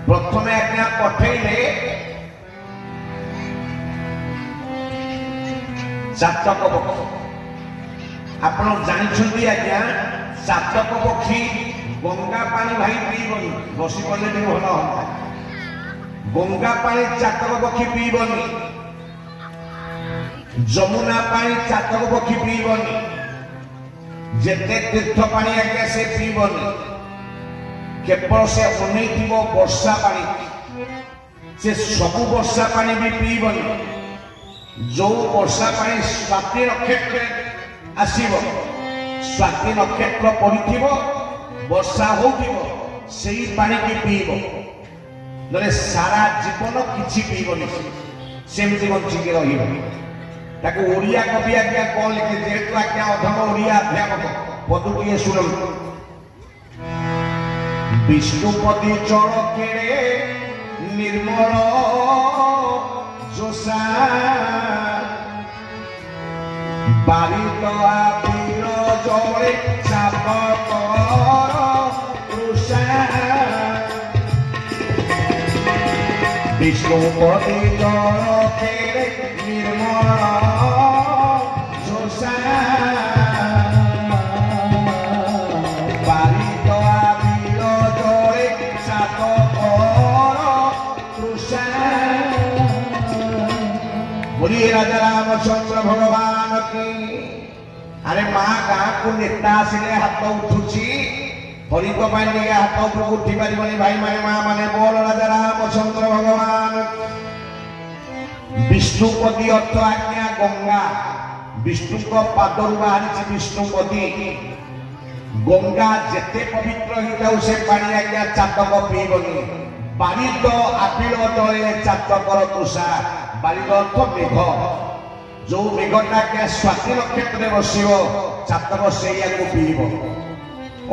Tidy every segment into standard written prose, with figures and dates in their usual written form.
प्रथमे आज्ञा पठेले चातक पक्षी आपण जानी आज्ञा चातक पक्षी गंगा पानी भाई पीबनी बसी पड़े टे भल हाँ गंगा पानी चातक पक्षी पीबनी जमुना पानी चातक पक्षी पीबनी जेते तीर्थ पानी आज्ञा से पीबनी केवल से अनेक वर्षा पानी से सबु वर्षा पानी भी पीबनी जो वर्षा पानी स्वाति नक्षत्र आसीब स्वाति नक्षत्र पड़िथिब वर्षा होउथिब सेही पानी की पीब नले सारा जीवन किछि पीबनी सेमति बंचिके रहिब ताको ओडिया कवि आज्ञा कौन लिखे जेहेतु आज्ञा अधम ओडिया अध्यापक पदुटिए सुनम विष्णुपति चढ़के निर्मल जोसा बारित आबिर जले चापक विष्णुपति चढ़के निर्मल जोसा बारित आबिर जले चापक बोलिए राजा रामचंद्र भगवान की। अरे माँ गाँ को नेता आसिले हाथ उठुची हरिक पानी हाथ उपरକୁ उठी पारिबनी भाई माने माँ माने बोल राजा रामचंद्र भगवान। विष्णुपति अर्थ आज्ञा गंगा विष्णु को पादरु बाहरी विष्णुपति गंगा जेते पवित्र हिताउ से पानी आज्ञा चातक पीबनी बारिद आपिल तले चातकर तुषा बारिद अर्थ मेघ जो मेघटा के स्वाति नक्षत्र बसिब चातक से पीब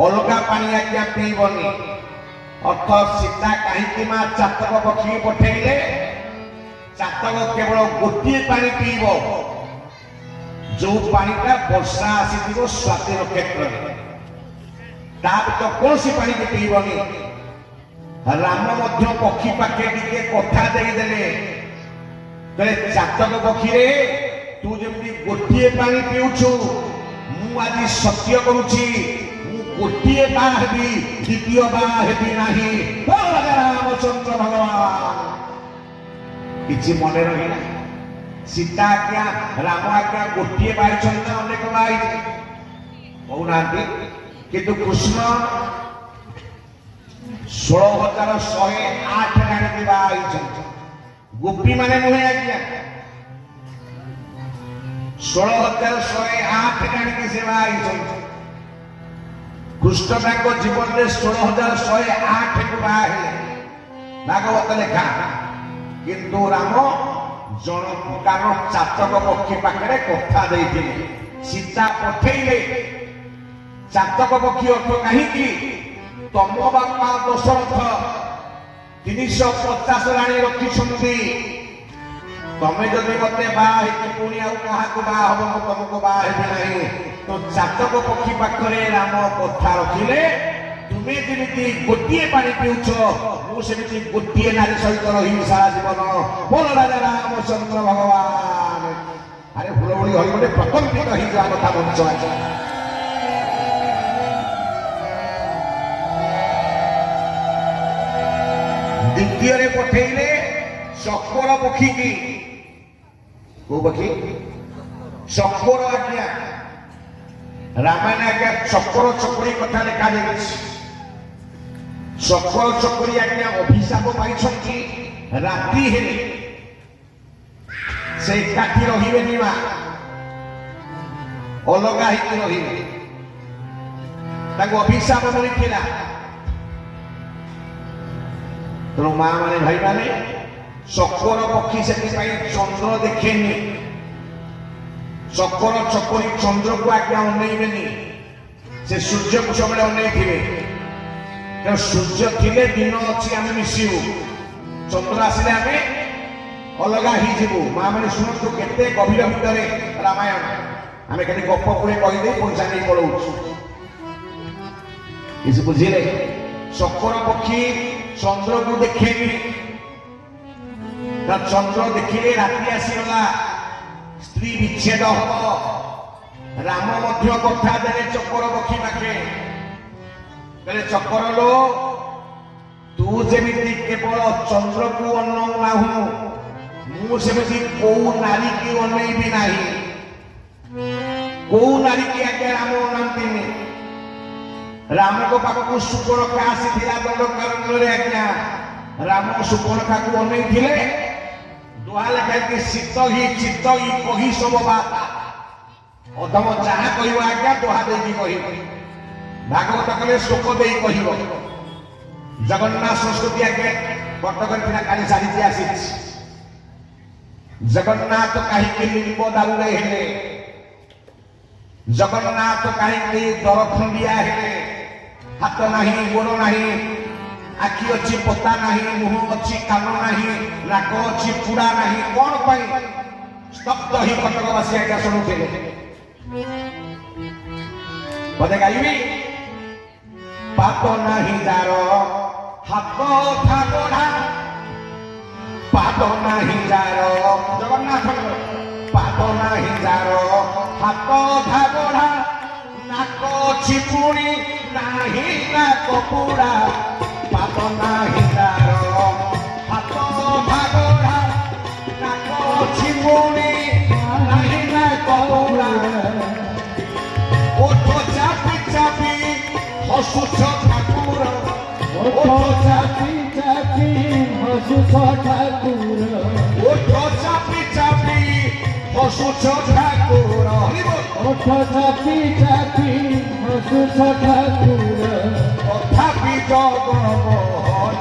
अलगा पानी आज्ञा पीबनी अर्थ सीता कहीं माँ चातक पक्षी पठेले चातक केवल गोटे पानी पीब जो पानीटा वर्षा आसी स्वाति नक्षत्र कौन सी पानी की पीबनी राम मध्य पक्षी पाखे टिके कथा देदेले चातक पक्षी रे तू जमी गोटे पानी पीउछु मु आज सत्य करुछि मु गोटे बा हेबी द्वितीय बा हेबी नाही रामचंद्र भगवान किछि मने रहिला सीता आज्ञा राम आज्ञा गोटे बाई अनेक बाई कहूना किंतु कृष्ण 16,108 गाड़ी बाई गोपी माने नुहे आज्ञा 16,108 गाड़ी की सेवा कृष्ण जीवन में 16,108 को बाहे भागवत लेखा किंतु राम जन कारण चातक पक्षी पाखे कथा देते सीता पठेले चातक पक्षी अर्थ कहीं तम बापा दशरथ 350 राणी रखी तमें जदि मत बाहर पुणी क्या बाहब तुमको बाहर तो चातक पक्षी पाखे राम कथा रखिले तुम्हें जमी गोटे पानी पीउछ मुझे गोटे नारी सहित रही सारा जीवन बोल राजा रामचंद्र भगवान। अरे हुलहुली हरि गोटे प्रकम्पित हो कथा मंच द्वितीय पठेले चकोर पक्षी की को पक्षी चकोर आज्ञा रामायण आज्ञा चकोर चकोरी कथा लिखा जाए चकोर चकोरी आज्ञा अभिशाप पाई राति हेले से एकाठी रही माँ अलगा रही अभिशाप मिलता तेणु माँ माने भाई माने चकोर पक्षी से चंद्र देखेनि चकोर चकोरी चंद्र को आज्ञा अनेबेनि से सूर्य को सब अनेइथिबे सूर्य थिले दिन अच्छी आम मिसबू चंद्र आसिले आम अलग हो माँ मैंने शुणु केते गभीर भितर रामायण आम खाली गप गुड़े कहीदे पैसा नहीं पलाऊ किसी बुझे चकोर पक्षी चंद्र को देखेनी चंद्र देखिले राति आसीगला स्त्री विच्छेद हम राम मध्य कथा देले चक्कर बखी पाखे कहले चक्कर लो तू जेमिति केवल चंद्र को अनौ नाहु मु सेमिति को नारी की अनै भी नाही को नारी की आगे राम अनंतिनी राम को पाखु सुपर्णखा आसीथिला दंडकारण्य रे आज्ञा राम सुपर्णखा को अनै थिले दुआले कहती चित्त ही कही सब बात अधम जहाँ कह आज्ञा दुहा देकी कह भागवत कले शोक दे कह जगन्नाथ संस्कृति आगे कटक काली सारी आसी जगन्नाथ कहीं लिंब दारुरे हेले जगन्नाथ कहीं दरखंडिया हेले हाथ नहीं गोड़ नहीं आखि अच्छी पता नहीं मुह अच्छी कान नहीं नाक अच्छी पुड़ा नहीं कौन पाई स्तब्ध ही कटकवासी आज्ञा शुणुले बोधे गाइबी पाप नहीं जार हाथ था गोढ़ा पाप नहीं जार जगन्नाथ पाप नहीं जार हाथ था गोढ़ा नाक चिपुणी नहीं नाक पुड़ा पाप नहीं जार हाथ था गोढ़ा नाक चिपुणी नहीं नाक पुड़ा ओठ चापी चापी हसुछ ठाकुर ओठ चापी चापी हसुछ ठाकुर ओठ चापी चापी हसुछ ठाकुर ओठ चापी चापी हसुछ ठाकुर तथापि जगमोहन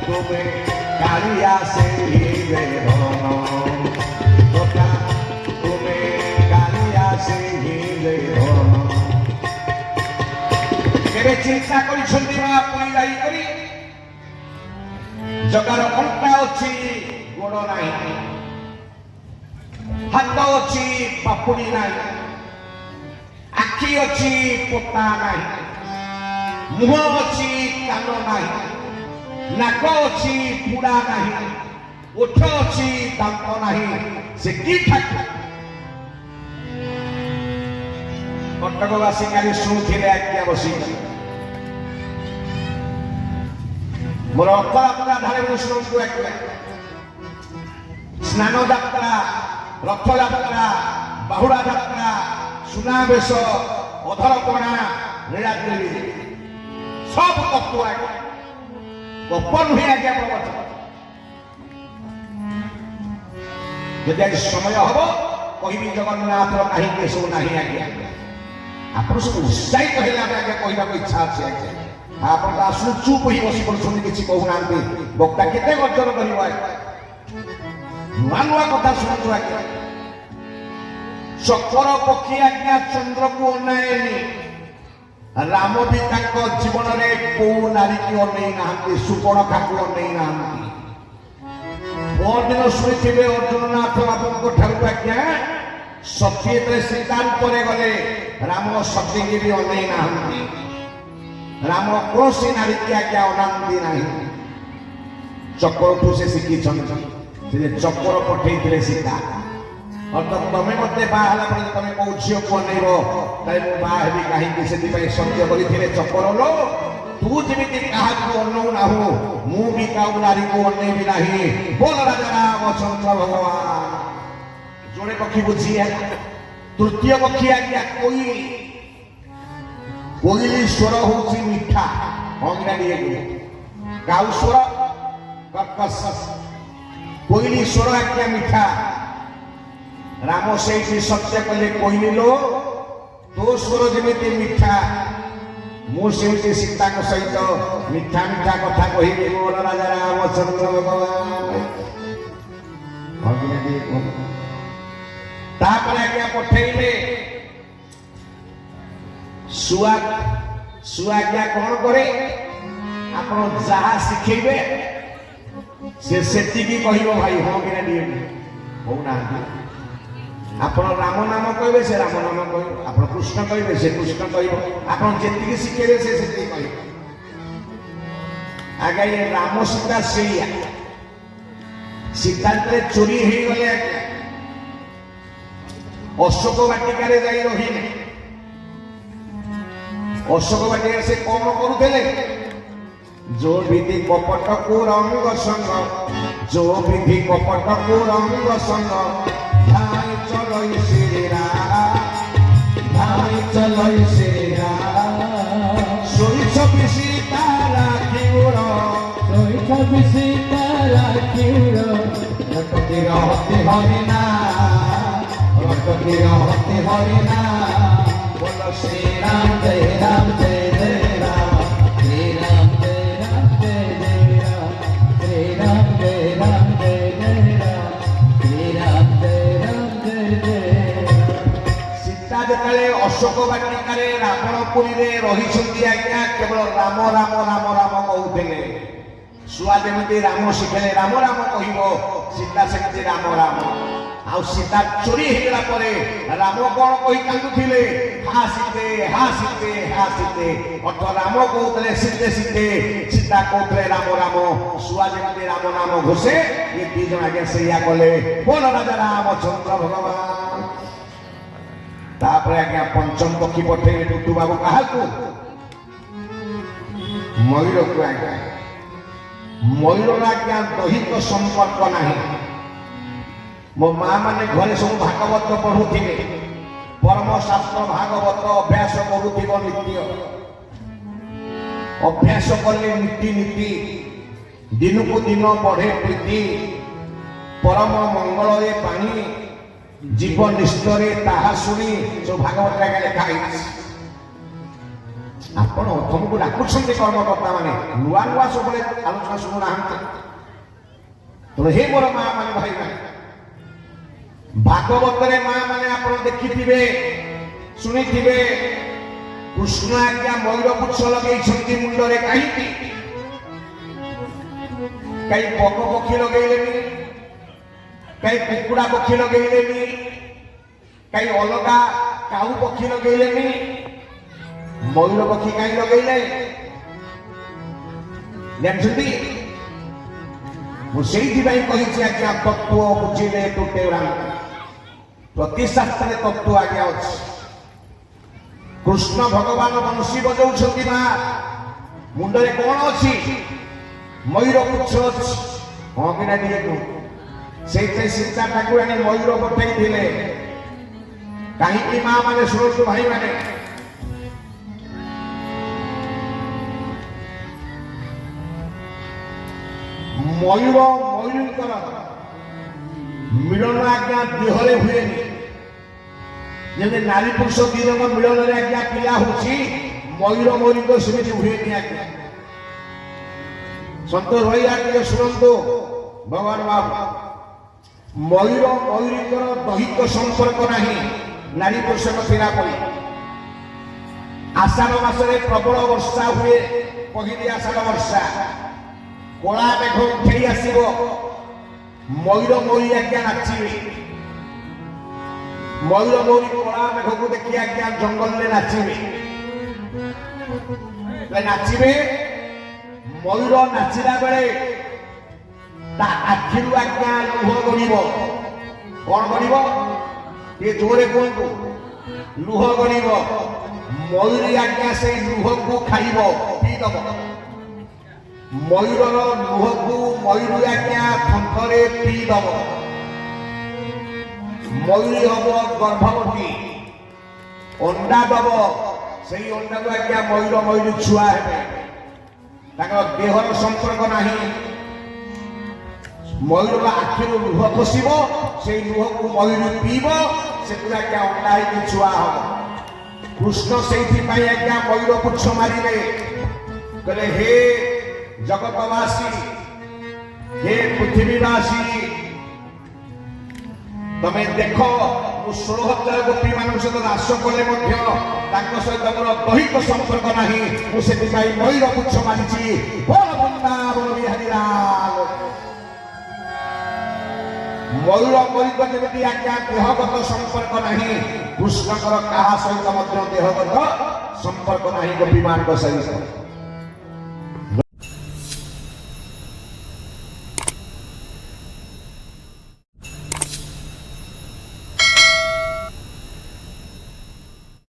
तुमे कालिया से ही धन तथा तुमे कालिया से ही धन केबे चिंता करिसंती मा पुई जाई करी जगार अंटा अछि गोड़ नाही हाथ अछि पापुड़ी नाही आखि अछि पोता नाही मुह अछि कान नाही नाक अछि पुड़ा नाही ओठ अछि दांत नाही से की ठाकुर कटकवासी काली शुणुले आज्ञा बसी मोर अर्थयात्रा धारे शुणु स्नान यात्रा रथ यात्रा बाहुड़ा यात्रा सुनावेश अधरपणा नीलाद्री सब तत्व गप नुहे आज्ञा प्रवचन यदि आज समय हम कहि जगन्नाथ कहीं सब ना आज्ञा आप सब उत्साहित है आगे कहना इच्छा अच्छे आज्ञा आप आसु चुप ही बस पड़े किसी कहूना बक्ता केते गर्जन कर नुआ नुआ कथा शुणु आज्ञा चक्र पक्षी आज्ञा चंद्र को अनायनी राम भी जीवन में कौ नारी की अनै ना सुपर्णखा को अनै ना दिन शुणी अर्जुननाथ बाबू ठार आज्ञा सती श्रीकांत पर गले राम सती की भी अनै ना राम कौन नारी की आज्ञा अनाती ना चक्र ठू से शिखी चक्र पठे सीता अर्थात तुम मत बाहर तुम कौ झील को अनैब तेरे बाहरी कहीं से सत्य करते चक्र लो तू जमी क्या अनौ ना मु भी काउ नारी को अनैबी ना बोल राजा रामचंद्र भगवान जोड़े पक्षी बुझी है तृतीय पक्षी आज्ञा कोइली स्वर हूँ मिठा अंग्रेजी काउ स्वर कर्कश कोइली स्वर आज्ञा मिठा राम से सत्य कले कोइली लो तो स्वर जमी मिठा मुझे सीता सहित मिठा मिठा कथा कहि बोल राजा रामचंद्र भगवान तापर आज्ञा पठेले सुआज्ञा कौन करे आप जहा शिखेबे से सेतिकी कहबो भाई हाँ कि नहीं कहूना आप राम नाम कहे से राम नाम कह आप कृष्ण कहे से कृष्ण कह आप जी शिखेबे से कह आगे ये राम सीता ସେଇଆ सीता चोरी हो गले अशोक वाटिकार जाई रही अशोक वाटिका से कौन करुले जो विधि कपट को रंग संग जो विधि कपट को रंग संग भाई चलई श्रीरा भाई चलई श्रीरा सोई छबी सीता राखिउर सोई छबी सीता राखिउर रटती रहती हरिना रटती रहती हरिना बोलो श्री राम जय राम जय जय राम श्री राम जय राम जय जय राम श्री राम जय राम जय जय राम श्री राम जय राम जय जय राम सीता जेतले अशोक वाटिकार रावणपुरी रे रही आज्ञा केवल राम राम राम राम कहूले छुआ जमी राम शिखेले राम राम कह सीता सेमती राम राम आ सीता चोरी होगा राम कौन कही कांदुले हा सीते हा सीते हा सीते अर्थ राम कहते सीते सीते सीता कहते राम राम छुआ जमी राम नाम घोषे ये दीज आगे सैया कले बोल राजा रामचंद्र भगवान तापर आज्ञा पंचम पक्षी पठे टुटू बाबू क्या मयूर को आज्ञा मयूर आज्ञा दैहिक संपर्क नहीं मो माँ मैंने घरे सब भागवत पढ़ुले परम शास्त्र भागवत अभ्यास करुव नित्य अभ्यास कले नीति नीति दिन को दिन बढ़े प्रीति परम मंगल पानी जीव निष्ठरे ताहा शुणी जो भागवत लिखाई आपण तुमको डाकुंट कर्मकर्ता मैंने नुआ नुआ सब आलोचना शुणुना तो हे मोर माँ मैंने भाई मैंने भागवत माँ मैंने आप देखिथिबे सुनिथिबे कृष्ण आज्ञा मयूर पुच्छ लगे मुंडरे कहीं कहीं बक पक्षी लगेले कहीं कुकुड़ा पक्षी लगेले कहीं अलगा काऊ पक्षी लगेले मयूर पक्षी कहीं लगेले जानते मुझे आज्ञा तत्व बुझे तुटे प्रति शास्त्र तत्व आज्ञा अच्छी कृष्ण भगवान बंशी बजाऊँ माँ मुंडरे कौन अच्छी मयूर पुच्छ अच्छी हाँ कि नहीं सीता ठाकुर मयूर पठे कहीं माँ मैंने शुणु भाई मैंने मयूर मयूर मिलन आज्ञा देहरे हुए जब नारी पुरुष दी जन मिलन आज्ञा पिला होची मयूर मयूर सेमती हुए आज्ञा सतोष भाई आज्ञा शुणु भगवान बाबू मयूर मयूर दैहिक संपर्क नहीं नारी पुरुष फिरा पड़ी आषाढ़ मासरे प्रबल वर्षा हुए पहली आषाढ़ वर्षा कला मेघ उठे आसब मयूर मयूरी आज्ञा नाचे मयूर मयूरी कला मेघ को देखी आज्ञा जंगल में नाचे नाचे मयूर नाचिला बेले आखिर आज्ञा लुह गड़ब कौन गड़ब ये जोरे कहतु लुह गड़ब मयूरी आज्ञा से लुह को खाइब पीदब मयूर लुह को मयूर आज्ञा थंथरे पीदब मयूरी हम गर्भवती अंडा दब से अंडा को आज्ञा मयूर मयूरी छुआ है देहर संपर्क नहीं मयूर आखिर लुह पशिब से लुह को मयूरी पीब से आज्ञा अंडा ही छुआ हम कृष्ण से आज्ञा मयूर पुच्छ मारे कहले हे जगतवासी हे पृथ्वीवासी तमे देख मु 16,000 गोपी मान सहित रास कले सहित मोर दैहिक संपर्क नहीं मुझे मयूर पुच्छ मारी बोल वृंदावन बिहारी लाल मयूर मयूर जमी आज्ञा देहगत संपर्क नहीं कृष्णकर क्या सहित देहगत संपर्क नहीं गोपी मान सहित